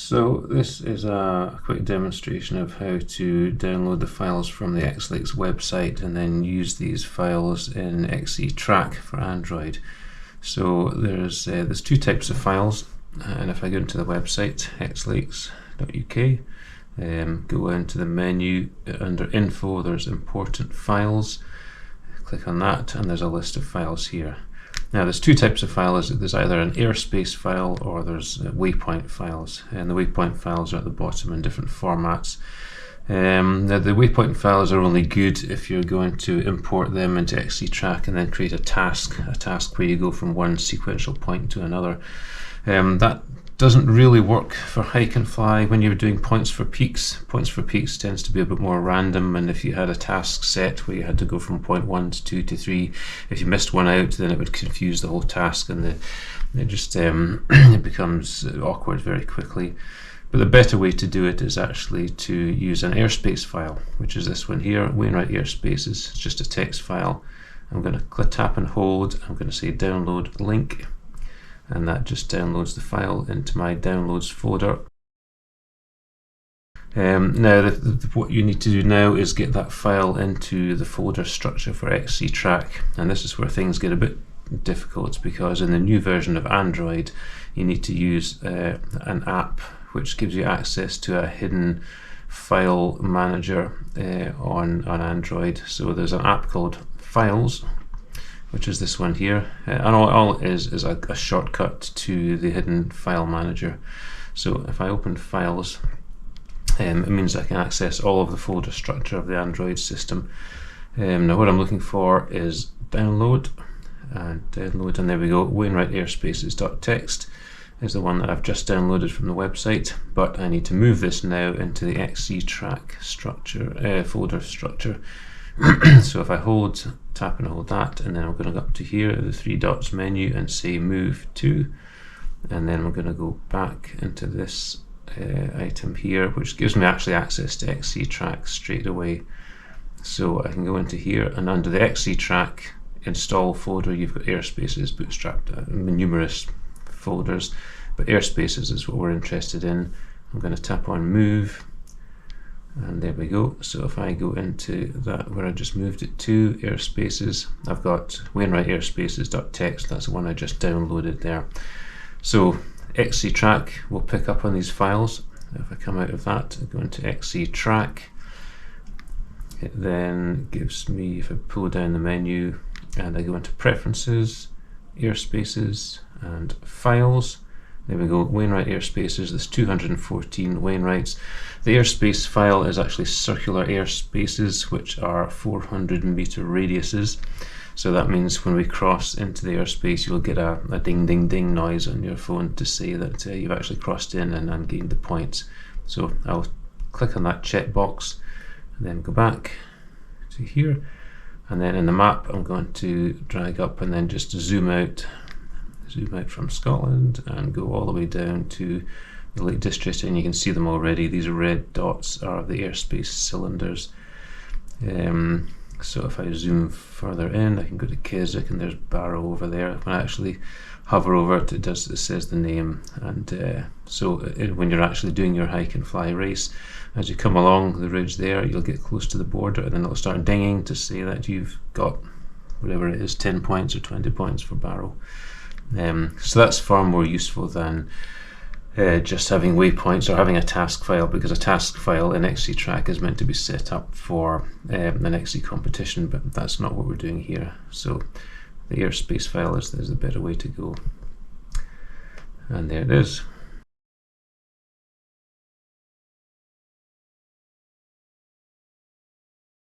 So this is a quick demonstration of how to download the files from the XLakes website and then use these files in XCTrack for Android. So there's two types of files, and if I go into the website xlakes.uk, go into the menu under Info, there's Important Files, click on that, and there's a list of files here. Now there's two types of files. There's either an Airspace file or there's waypoint files, and the waypoint files are at the bottom in different formats. Now the waypoint files are only good if you're going to import them into XCTrack and then create a task where you go from one sequential point to another. That doesn't really work for hike and fly when you're doing points for peaks. Points for peaks tends to be a bit more random, and if you had a task set where you had to go from point 1 to 2 to 3, if you missed one out, then it would confuse the whole task, and it becomes awkward very quickly. But the better way to do it is actually to use an Airspace file, which is this one here, Wainwright Airspaces. It's just a text file. I'm going to tap and hold. I'm going to say download link, and that just downloads the file into my downloads folder. Now what you need to do now is get that file into the folder structure for XCTrack, and this is where things get a bit difficult, because in the new version of Android you need to use an app which gives you access to a hidden file manager on Android. So there's an app called Files, which is this one here, and all it is a shortcut to the hidden file manager. So if I open Files, it means I can access all of the folder structure of the Android system. Now what I'm looking for is download, and there we go. Wainwright Airspaces.txt is the one that I've just downloaded from the website, but I need to move this now into the XCTrack structure, folder structure. So if I tap and hold that, and then I'm going to go up to here, the three dots menu, and say move to, and then I'm going to go back into this item here, which gives me actually access to XCTrack straight away. So I can go into here, and under the XCTrack install folder, you've got Airspaces bootstrapped, numerous folders, but Airspaces is what we're interested in. I'm going to tap on move, and there we go. So if I go into that where I just moved it to, Airspaces, I've got Wainwright Airspaces.txt, that's the one I just downloaded there. So XCTrack will pick up on these files. If I come out of that and go into XCTrack, it then gives me, if I pull down the menu and I go into Preferences, Airspaces and Files, there we go, Wainwright Airspaces. There's 214 Wainwrights. The airspace file is actually circular airspaces, which are 400-meter radiuses. So that means when we cross into the airspace, you'll get a ding ding ding noise on your phone to say that you've actually crossed in and gained the points. So I'll click on that checkbox and then go back to here, and then in the map I'm going to drag up and then just zoom out from Scotland and go all the way down to the Lake District, and you can see them already. These red dots are the airspace cylinders. So if I zoom further in, I can go to Keswick, and there's Barrow over there. When I actually hover over it, it says the name, and so when you're actually doing your hike and fly race, as you come along the ridge there, you'll get close to the border, and then it'll start dinging to say that you've got whatever it is, 10 points or 20 points for Barrow. So that's far more useful than just having waypoints or having a task file, because a task file in XCTrack is meant to be set up for an XC competition, but that's not what we're doing here. So the airspace file is the better way to go, and there it is.